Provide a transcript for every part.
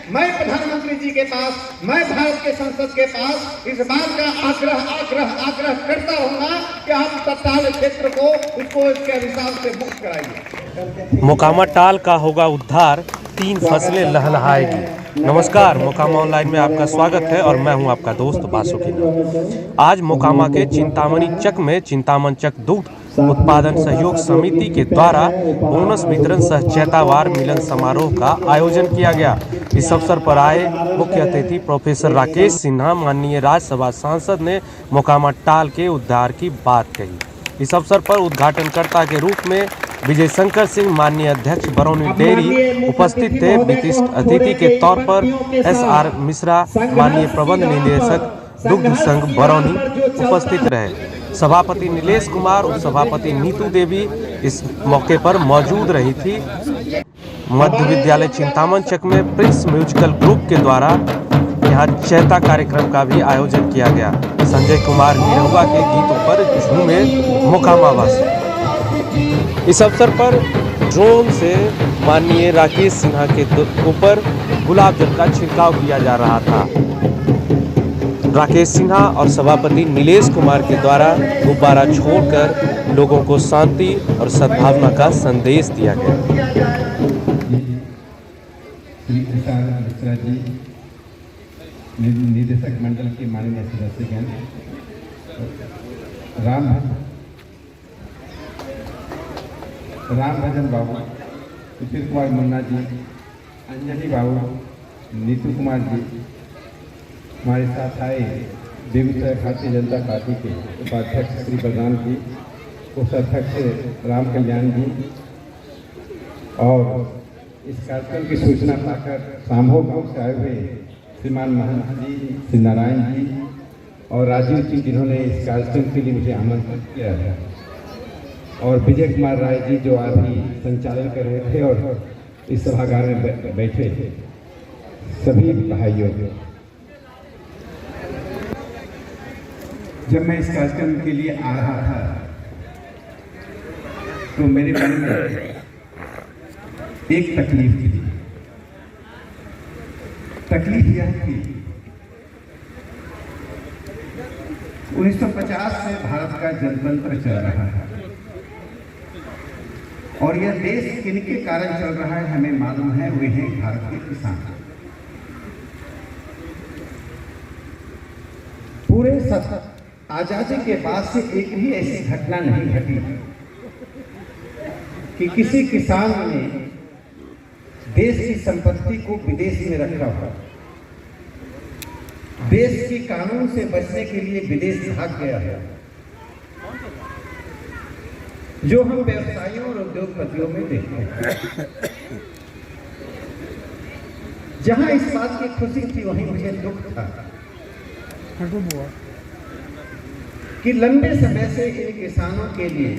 मैं प्रधानमंत्री जी के पास, मैं भारत के संसद के पास इस बात का आग्रह करता रहूंगा कि आप तत्काल क्षेत्र को उसको इसके अभिशाप से मुक्त कराइए। मोकामा टाल का होगा उद्धार, 3 फसलें लहलहाएगी। नमस्कार, मोकामा ऑनलाइन में आपका स्वागत है और मैं हूं आपका दोस्त बासुकी। आज मोकामा के चिंतामणि चक में चिंतामन चक दुग्ध उत्पादन सहयोग समिति के द्वारा बोनस वितरण सह चैतावार मिलन समारोह का आयोजन किया गया। इस अवसर पर आए मुख्य अतिथि प्रोफेसर राकेश सिन्हा, माननीय राज्यसभा सांसद, ने मोकामा टाल के उद्धार की बात कही। इस अवसर पर उद्घाटनकर्ता के रूप में विजय शंकर सिंह, माननीय अध्यक्ष बरौनी डेयरी उपस्थित थे। विशिष्ट अतिथि के तौर पर SR मिश्रा, माननीय प्रबंध निदेशक दुग्ध संघ बरौनी उपस्थित रहे। सभापति नीलेश कुमार, उप सभापति नीतू देवी इस मौके पर मौजूद रही थी। मध्य विद्यालय चिंतामन चक में प्रिंस म्यूजिकल ग्रुप के द्वारा यहाँ चैता कार्यक्रम का भी आयोजन किया गया। संजय कुमार निरहुआ के गीतों पर झूमे मोकामा वासी। इस अवसर पर ड्रोन से माननीय राकेश सिन्हा के ऊपर गुलाब जल का छिड़काव किया जा रहा था। राकेश सिन्हा और सभापति नीलेश कुमार के द्वारा गुब्बारा छोड़कर लोगों को शांति और सद्भावना का संदेश दिया गया। श्री SR मिश्रा जी, निदेशक मंडल के माननीय सदस्यगण, राम भजन बाबू, सुशील कुमार मुन्ना जी, अंजलि बाबू, नीतू कुमार जी, हमारे साथ आए बेगूसराय भारतीय जनता पार्टी के उपाध्यक्ष श्री बलराम जी, कोषाध्यक्ष राम कल्याण जी, और इस कार्यक्रम की सूचना पाकर सामहो गांव से आए हुए श्रीमान महंत जी, श्री नारायण जी और राजीव जी, जिन्होंने इस कार्यक्रम के लिए मुझे आमंत्रित किया है, और विजय कुमार राय जी जो अभी संचालन कर रहे थे और इस सभागार में बैठे थे, सभी भाइयों। जब मैं इस कार्यक्रम के लिए आ रहा था तो मेरे मन में एक तकलीफ थी। तकलीफ यह थी 1950 से भारत का जनतंत्र चल रहा है और यह देश किनके कारण चल रहा है हमें मालूम है, वे हैं भारत के किसान। पूरे आजादी के बाद से एक भी ऐसी घटना नहीं घटी कि किसी किसान ने देश की संपत्ति को विदेश में रखा हो, देश के कानून से बचने के लिए विदेश भाग गया है, जो हम व्यवसायियों और उद्योगपतियों में देखते हैं। जहां इस बात की खुशी थी वहीं मुझे दुख था कि लंबे समय से इन किसानों के लिए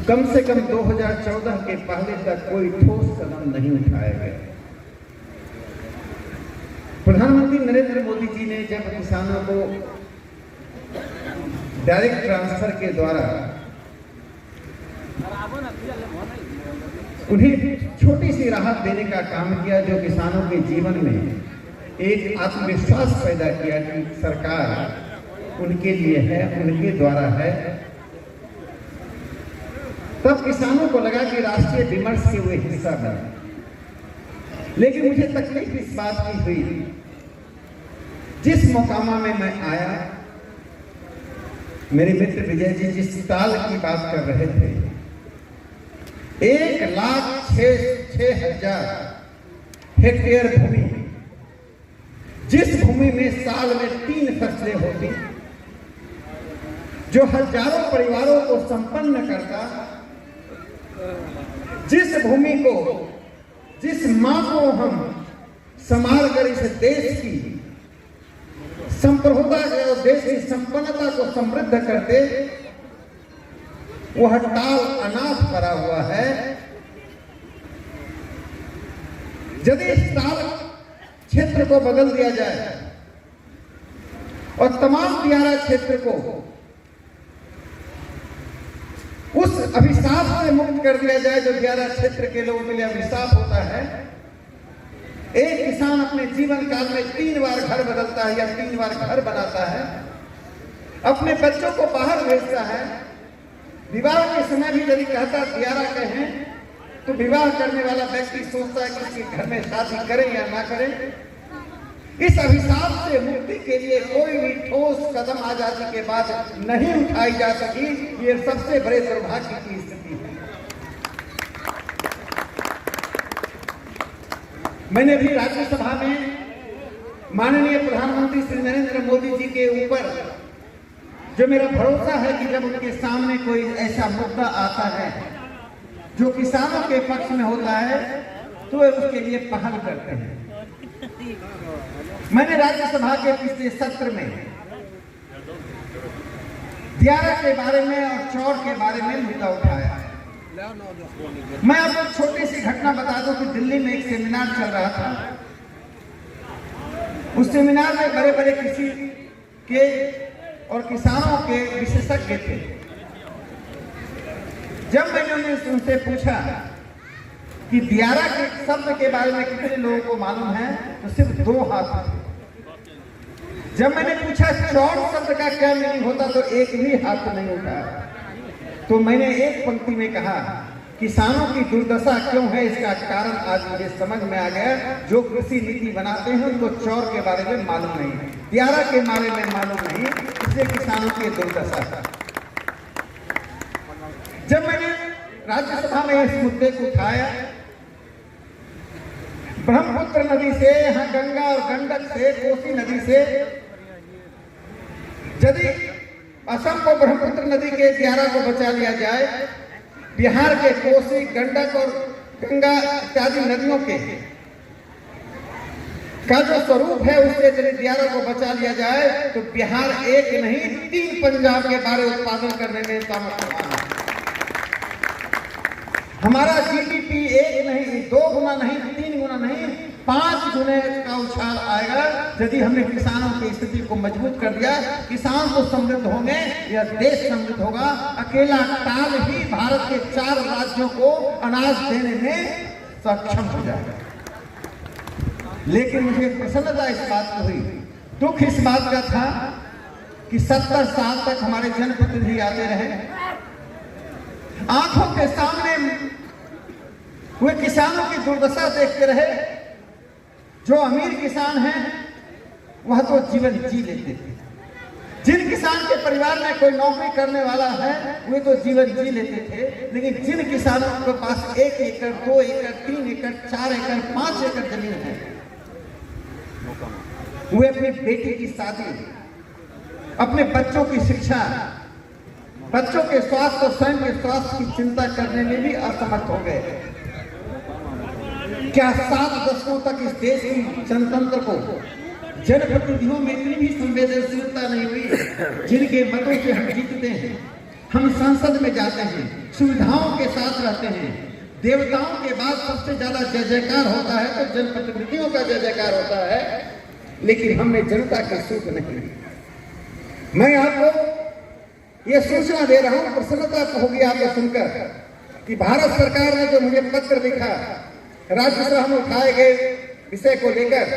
कम से कम 2014 के पहले तक कोई ठोस कदम नहीं उठाया गया। प्रधानमंत्री नरेंद्र मोदी जी ने जब किसानों को डायरेक्ट ट्रांसफर के द्वारा उन्हें छोटी सी राहत देने का काम किया, जो किसानों के जीवन में एक आत्मविश्वास पैदा किया कि सरकार उनके लिए है, उनके द्वारा है, तब किसानों को लगा कि राष्ट्रीय विमर्श के वे हिस्सा बने। लेकिन मुझे तकलीफ इस बात की हुई, जिस मोकामा में मैं आया, मेरे मित्र विजय जी जिस टाल की बात कर रहे थे, 1,06,000 हेक्टेयर भूमि, जिस भूमि में साल में 3 फसलें होती, जो हजारों परिवारों को संपन्न करता, जिस भूमि को, जिस मां को हम संभाल कर इस देश की संप्रभुता और देश की संपन्नता को समृद्ध करते, वह टाल अनाथ पड़ा हुआ है। यदि इस टाल क्षेत्र को बदल दिया जाए और तमाम दियारा क्षेत्र को उस अभिशाप से मुक्त कर दिया जाए जो दियारा क्षेत्र के लोगों के लिए अभिशाप होता है। एक किसान अपने जीवन काल में 3 बार घर बदलता है या 3 बार घर बनाता है, अपने बच्चों को बाहर भेजता है। विवाह के समय भी यदि कहता दियारा कहें तो विवाह करने वाला व्यक्ति सोचता है कि इसके घर में शादी करें या ना करें। इस अभिशाप से मुक्ति के लिए कोई भी ठोस कदम आजादी के बाद नहीं उठाई जा सकी। ये सबसे बड़े दुर्भाग्य की स्थिति है। मैंने भी राज्यसभा में माननीय प्रधानमंत्री श्री नरेंद्र मोदी जी के ऊपर जो मेरा भरोसा है कि जब उनके सामने कोई ऐसा मुद्दा आता है जो किसानों के पक्ष में होता है तो वे उसके लिए पहल करते हैं। मैंने राज्यसभा के पिछले सत्र में दियारा के बारे में और चौर के बारे में मुद्दा उठाया। मैं आपको छोटी सी घटना बता दूं कि दिल्ली में एक सेमिनार चल रहा था। उस सेमिनार में बड़े बड़े कृषि के और किसानों के विशेषज्ञ थे। जब मैंने उनसे पूछा कि दियारा के शब्द के बारे में कितने लोगों को मालूम है, तो सिर्फ 2 हाथ थे। जब मैंने पूछा चौर शब्द का क्या मीनिंग होता तो एक भी हाथ नहीं उठा। तो मैंने एक पंक्ति में कहा, किसानों की दुर्दशा क्यों है इसका कारण आज मुझे समझ में आ गया। जो कृषि नीति बनाते हैं उनको चौर के बारे में मालूम नहीं, दियारा के बारे में मालूम नहीं, इसलिए किसानों की दुर्दशा। जब मैंने राज्यसभा में इस मुद्दे को उठाया, ब्रह्मपुत्र नदी से, यहाँ गंगा और गंडक से, कोसी नदी से, यदि असम को ब्रह्मपुत्र नदी के दियारा को बचा लिया जाए, बिहार के कोसी, गंडक और गंगा इत्यादि नदियों के का जो स्वरूप है उससे यदि दियारा को बचा लिया जाए तो बिहार एक नहीं 3 पंजाब के बारे उत्पादन करने में समर्थ है। हमारा जीडीपी 1 नहीं 2 गुना नहीं 3 गुना नहीं 5 गुने का उछाल आएगा यदि हमने किसानों की स्थिति को मजबूत कर दिया। किसान तो समृद्ध होंगे, यह देश समृद्ध होगा। अकेला टाल ही भारत के 4 राज्यों को अनाज देने में सक्षम हो जाएगा। लेकिन मुझे प्रसन्नता इस बात की हुई, दुख इस बात का था कि 70 साल तक हमारे जनप्रतिनिधि आते रहे, आंखों के सामने वे किसानों की दुर्दशा देखते रहे। जो अमीर किसान हैं वह तो जीवन जी लेते थे, जिन किसान के परिवार में कोई नौकरी करने वाला है वे तो जीवन जी लेते थे। लेकिन जिन किसानों के पास 1 एकड़ 2 एकड़ 3 एकड़ 4 एकड़ 5 एकड़ जमीन है, वे अपनी बेटी की शादी, अपने बच्चों की शिक्षा, बच्चों के स्वास्थ्य और स्वयं के स्वास्थ्य की चिंता करने में भी असमर्थ हो गए। क्या 7 दशकों तक इस देश की जनतंत्र को जनप्रतिनिधियों में इतनी भी संवेदनशीलता नहीं हुई जिनके मतों से हम जीतते हैं, हम संसद में जाते हैं, सुविधाओं के साथ रहते हैं, देवताओं के बाद सबसे ज्यादा जय जयकार होता है तो जनप्रतिनिधियों का जय जयकार होता है, लेकिन हमने जनता की सुख नहीं। मैं आपको यह सूचना दे रहा हूं, प्रसन्नता होगी आपको सुनकर कि भारत सरकार ने जो मुझे पत्र लिखा राज्यसभा में उठाए गए विषय को लेकर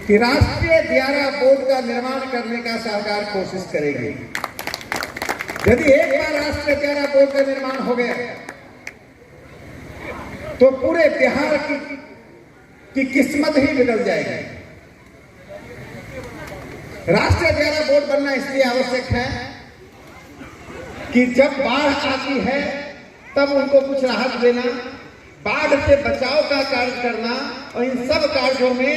कि राष्ट्रीय दियारा बोर्ड का निर्माण करने का सरकार कोशिश करेगी। यदि एक बार राष्ट्रीय दियारा बोर्ड का निर्माण हो गया तो पूरे बिहार की किस्मत ही बदल जाएगी। राष्ट्रीय दियारा बोर्ड बनना इसलिए आवश्यक है कि जब बाढ़ आती है तब उनको कुछ राहत देना, बाढ़ से बचाव का कार्य करना, और इन सब कार्यों में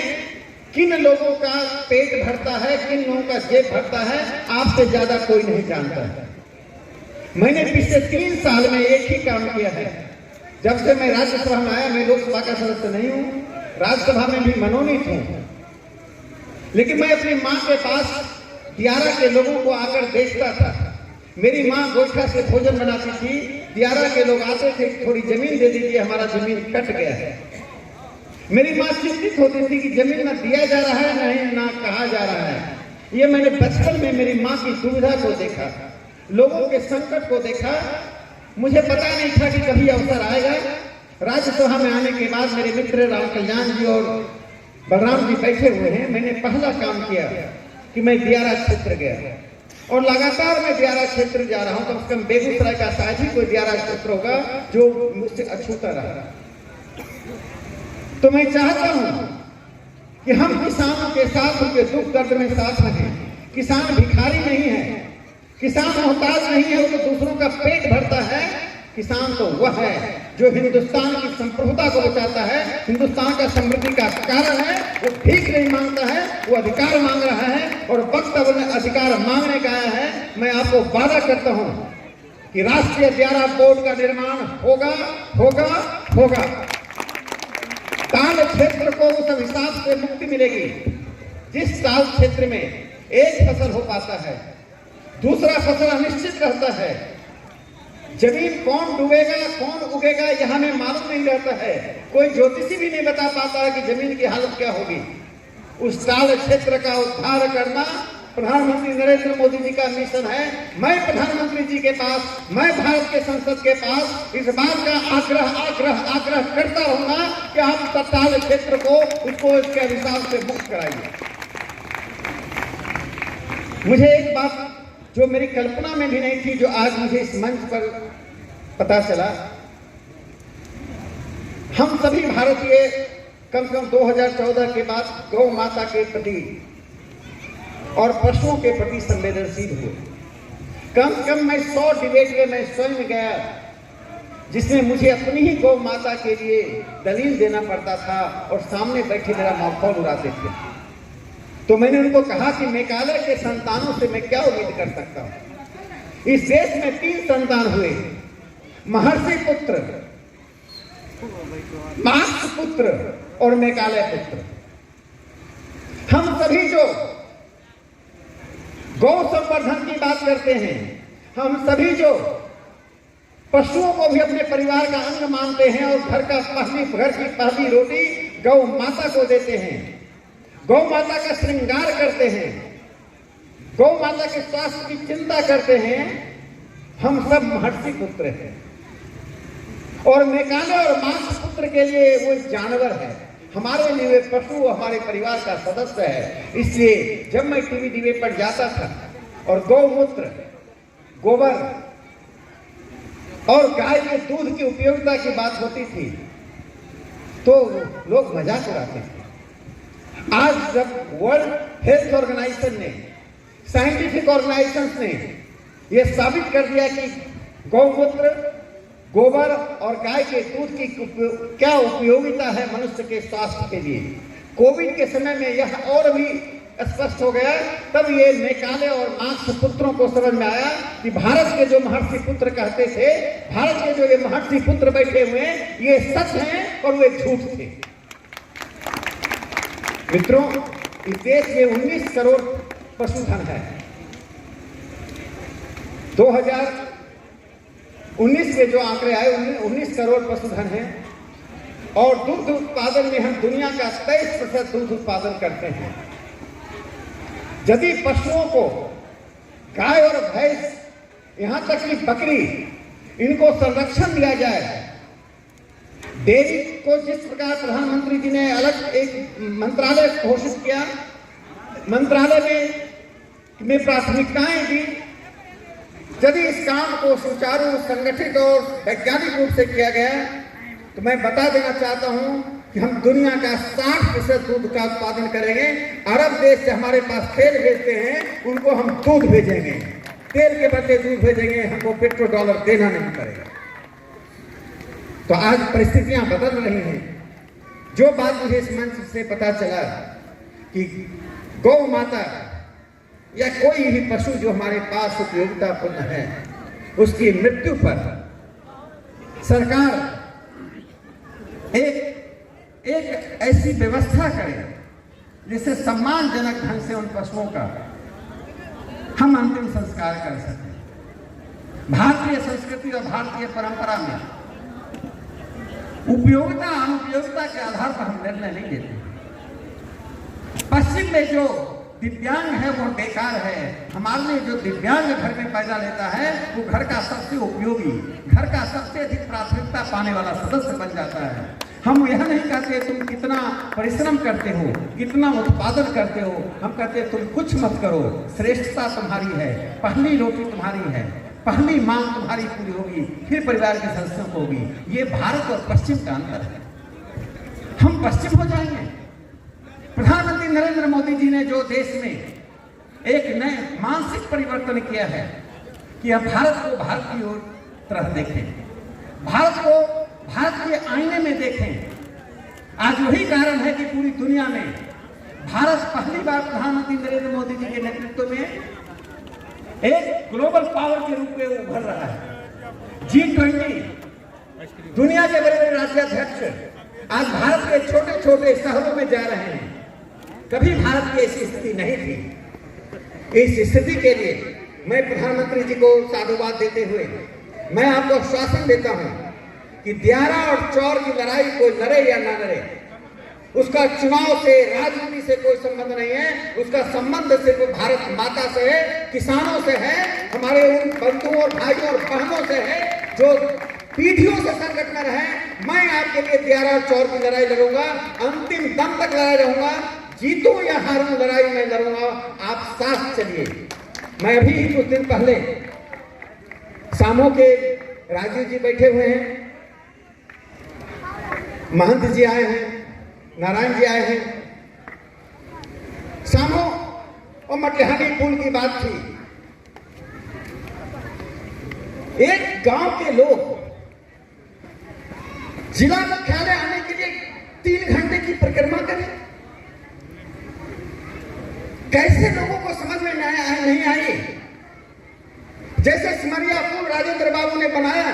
किन लोगों का पेट भरता है, किन लोगों का जेब भरता है, आपसे ज्यादा कोई नहीं जानता है। मैंने पिछले 3 साल में एक ही काम किया है। जब से मैं राज्यसभा में आया, मैं लोकसभा का सदस्य नहीं हूं, राज्यसभा में भी मनोनीत हूं, लेकिन मैं अपनी मां के पास दियारा के लोगों को आकर देखता था। मेरी मां गोईठा से भोजन बनाती थी, दियारा के लोग आते थे, थोड़ी जमीन दे दीजिए, हमारा जमीन कट गया है। मेरी मां चिंतित होती थी कि जमीन ना दिया जा रहा है नहीं ना कहा जा रहा है। ये मैंने बचपन में मेरी मां की दुविधा को देखा। लोगों के संकट को देखा। मुझे पता नहीं था कि कभी अवसर आएगा। राज्यसभा में आने के बाद मेरे मित्र राम कल्याण जी और बलराम जी बैठे हुए हैं। मैंने पहला काम किया कि मैं दियारा क्षेत्र गया और लगातार मैं दियारा क्षेत्र जा रहा हूं। कम से कम बेगूसराय का शायद ही कोई दियारा क्षेत्र होगा जो मुझसे अछूता रहा। तो मैं चाहता हूं कि हम किसानों के साथ, उनके दुख दर्द में साथ रहें। किसान भिखारी नहीं है, किसान मोहताज नहीं है, वो तो दूसरों का पेट भरता है। किसान तो वह है जो हिंदुस्तान की संप्रभुता को बचाता है, हिंदुस्तान का समृद्धि का कारण है। वो भीख नहीं मांगता है, वो अधिकार मांग रहा है और वक्त अब अधिकार मांगने का आया है। मैं आपको वादा करता हूं कि राष्ट्रीय दियारा बोर्ड का निर्माण होगा होगा होगा। ताल क्षेत्र को उस हिसाब से मुक्ति मिलेगी जिस ताल क्षेत्र में एक फसल हो पाता है, दूसरा फसल अनिश्चित रहता है। जमीन कौन डूबेगा कौन उगेगा यह हमें मालूम नहीं रहता है। कोई ज्योतिषी भी नहीं बता पाता है कि जमीन की हालत क्या होगी। उस ताल क्षेत्र का उद्धार करना प्रधानमंत्री नरेंद्र मोदी जी का मिशन है। मैं प्रधानमंत्री जी के पास, मैं भारत के संसद के पास इस बात का आग्रह करता रहूंगा कि आप तत्काल क्षेत्र को उसको इसके हिसाब से मुक्त कराइए। मुझे एक बात जो मेरी कल्पना में भी नहीं थी, जो आज मुझे इस मंच पर पता चला। हम सभी भारतीय कम से कम 2014 के बाद गौ माता के प्रति और पशुओं के प्रति संवेदनशील हुए। कम से कम मैं 100 डिबेट में मैं स्वयं गया जिसमें मुझे अपनी ही गौ माता के लिए दलील देना पड़ता था और सामने बैठे मेरा माहौल उड़ाते थे। तो मैंने उनको कहा कि मेघालय के संतानों से मैं क्या उम्मीद कर सकता हूं। इस देश में 3 संतान हुए, महर्षि पुत्र, मार्क्स पुत्र और मेघालय पुत्र। हम सभी जो गौ संवर्धन की बात करते हैं, हम सभी जो पशुओं को भी अपने परिवार का अंग मानते हैं और घर की पहली रोटी गौ माता को देते हैं, गौ माता का श्रृंगार करते हैं, गौ माता के स्वास्थ्य की चिंता करते हैं, हम सब महर्षि पुत्र हैं। और मेघालय और मार्क्स पुत्र के लिए वो जानवर है, हमारे लिए वे पशु हमारे परिवार का सदस्य है। इसलिए जब मैं टीवी डिबेट पर जाता था और गौमूत्र, गोबर और गाय के दूध की उपयोगिता की बात होती थी तो लोग मजाक उड़ाते थे। आज जब वर्ल्ड हेल्थ ऑर्गेनाइजेशन ने, साइंटिफिक ऑर्गेनाइजेशन ने यह साबित कर दिया कि गौमूत्र, गोबर और गाय के दूध की क्या उपयोगिता है मनुष्य के स्वास्थ्य के लिए, कोविड के समय में यह और भी स्पष्ट हो गया। तब ये मेघालय और मार्क्स पुत्रों को समझ में आया कि भारत के जो महर्षि पुत्र कहते थे, भारत के जो ये महर्षि पुत्र बैठे हुए हैं, ये सच हैं और वे झूठ थे। मित्रों, इस देश में 19 करोड़ पशुधन है। 2019 में जो आंकड़े आए 19 करोड़ पशुधन है और दूध उत्पादन में हम दुनिया का 23% दूध उत्पादन करते हैं। यदि पशुओं को, गाय और भैंस, यहां तक कि बकरी, इनको संरक्षण दिया जाए, डेयरी को जिस प्रकार प्रधानमंत्री जी ने अलग एक मंत्रालय घोषित किया, मंत्रालय में प्राथमिकताएं दी, यदि इस काम को सुचारू, संगठित और वैज्ञानिक रूप से किया गया तो मैं बता देना चाहता हूं कि हम दुनिया का 60% दूध का उत्पादन करेंगे। अरब देश से हमारे पास तेल भेजते हैं, उनको हम दूध भेजेंगे, तेल के बदले दूध भेजेंगे, हमको पेट्रो डॉलर देना नहीं पड़ेगा। तो आज परिस्थितियां बदल रही हैं। जो बात मुझे इस मंच से पता चला कि गौ माता या कोई भी पशु जो हमारे पास उपयोगितापूर्ण है, उसकी मृत्यु पर सरकार एक ऐसी व्यवस्था करे जिससे सम्मानजनक ढंग से उन पशुओं का हम अंतिम संस्कार कर सकें। भारतीय संस्कृति और भारतीय परंपरा में उपयोगिता अनुपयोगिता के आधार पर हम निर्णय नहीं देते। पश्चिम में जो दिव्यांग है वो बेकार है। हमारे लिए जो दिव्यांग घर में पैदा लेता है वो घर का सबसे उपयोगी, घर का सबसे अधिक प्राथमिकता पाने वाला सदस्य बन जाता है। हम यह नहीं कहते तुम कितना परिश्रम करते हो, कितना उत्पादन करते हो, हम कहते तुम कुछ मत करो, श्रेष्ठता तुम्हारी है, पहली रोटी तुम्हारी है, पहली मांग तुम्हारी पूरी होगी, फिर परिवार के सदस्यों को होगी। ये भारत और पश्चिम का अंतर है। हम पश्चिम हो जाएंगे। प्रधानमंत्री नरेंद्र मोदी जी ने जो देश में एक नए मानसिक परिवर्तन किया है कि अब भारत को भारत की ओर तरफ देखें, भारत को भारत के आईने में देखें। आज वही कारण है कि पूरी दुनिया में भारत पहली बार प्रधानमंत्री नरेंद्र मोदी जी के नेतृत्व में एक ग्लोबल पावर के रूप में उभर रहा है। G20 दुनिया के बड़े बड़े राज्याध्यक्ष आज भारत के छोटे छोटे शहरों में जा रहे हैं। कभी भारत की ऐसी स्थिति नहीं थी। इस स्थिति के लिए मैं प्रधानमंत्री जी को साधुवाद देते हुए मैं आपको आश्वासन देता हूं कि दियारा और चौर की लड़ाई कोई लड़े या ना लड़े, उसका चुनाव से, राजनीति से कोई संबंध नहीं है। उसका संबंध सिर्फ भारत माता से है, किसानों से है, हमारे उन बंधुओं और भाइयों और बहनों से है जो पीढ़ियों से संकट में रहे। मैं आपके लिए दियारा और चौर की लड़ाई लड़ूंगा, अंतिम दम तक लड़ाई रहूंगा। जीतूं या हारूं लड़ाई में लड़ूंगा, आप साथ चलिए। मैं अभी ही कुछ दिन पहले सामो के राजीव जी बैठे हुए हैं, महंत जी आए हैं, नारायण जी आए हैं। सामो और मटिहानी पुल की बात थी। एक गांव के लोग जिला मुख्यालय आने के लिए 3 घंटे की परिक्रमा करें। कैसे लोगों को समझ में नहीं आई? जैसे सिमरिया पुल राजेंद्र बाबू ने बनाया,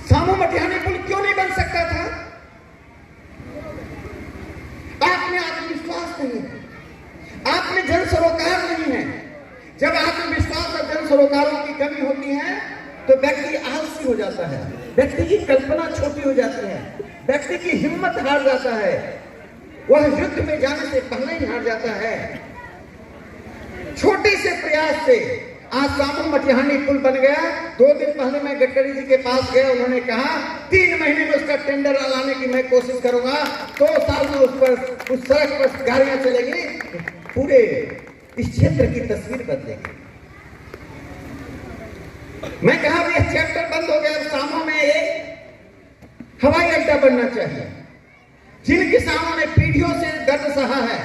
सामो मटिहानी पुल क्यों नहीं बन सकता था? आप में आत्मविश्वास नहीं है, आप में जन सरोकार नहीं है। जब आत्मविश्वास और जन सरोकारों की कमी होती है तो व्यक्ति आलसी हो जाता है, व्यक्ति की कल्पना छोटी हो जाती है, व्यक्ति की हिम्मत हार जाता है, वह युद्ध में जाने से पहले ही हार जाता है। छोटे से प्रयास से आज सामो मटिहानी पुल बन गया। 2 दिन पहले मैं गडकरी जी के पास गया, उन्होंने कहा 3 महीने में उसका टेंडर लाने की मैं कोशिश करूंगा, 2 साल में उस सड़क पर गाड़ियां चलेगी, पूरे इस क्षेत्र की तस्वीर बदलेगी। मैं कहा यह चैप्टर बंद हो गया, सामो में एक हवाई अड्डा बनना चाहिए। जिन किसानों ने पीढ़ियों से दर्द सहा है,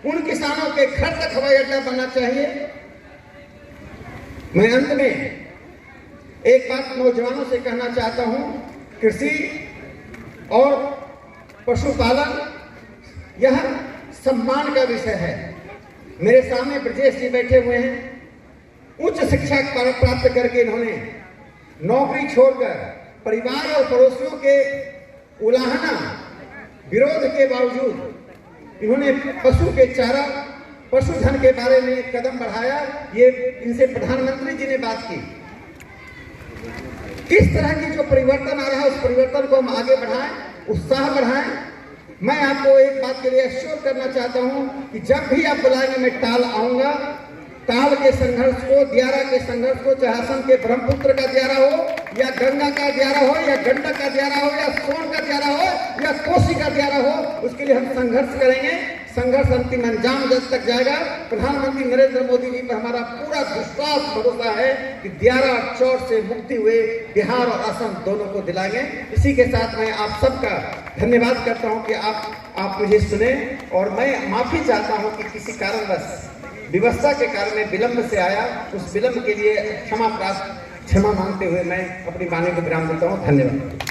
उन किसानों के घर तक हवाई अड्डा बनना चाहिए। मैं अंत में एक बात नौजवानों से कहना चाहता हूं, कृषि और पशुपालन यह सम्मान का विषय है। मेरे सामने ब्रजेश जी बैठे हुए हैं, उच्च शिक्षा प्राप्त करके इन्होंने नौकरी छोड़कर परिवार और पड़ोसियों के उलाहना विरोध के बावजूद इन्होंने पशु के चारा, पशुधन के बारे में कदम बढ़ाया। ये इनसे प्रधानमंत्री जी ने बात की। किस तरह की जो परिवर्तन आ रहा है उस परिवर्तन को हम आगे बढ़ाएं, उत्साह बढ़ाएं। मैं आपको एक बात के लिए एश्योर करना चाहता हूं कि जब भी आप बुलाएंगे मैं टाल आऊंगा। टाल के संघर्ष को, दियारा के संघर्ष को, चाहे असम के ब्रह्मपुत्र का दियारा हो या गंगा का दियारा हो या गंडक का दियारा हो या सोन का दियारा हो या कोसी का दियारा हो, उसके लिए हम संघर्ष करेंगे। संघर्ष अंतिम अंजाम जब तक जाएगा। प्रधानमंत्री नरेंद्र मोदी जी पर हमारा पूरा विश्वास भरोसा है कि दियारा और चौर से मुक्ति हुए बिहार और असम दोनों को दिलाएंगे। इसी के साथ मैं आप सबका धन्यवाद करता हूं कि आप मुझे सुने, और मैं माफी चाहता हूं कि किसी कारणवश व्यवस्था के कारण में विलंब से आया। उस विलंब के लिए क्षमा मांगते हुए मैं अपनी वाणी को विराम देता हूं। धन्यवाद।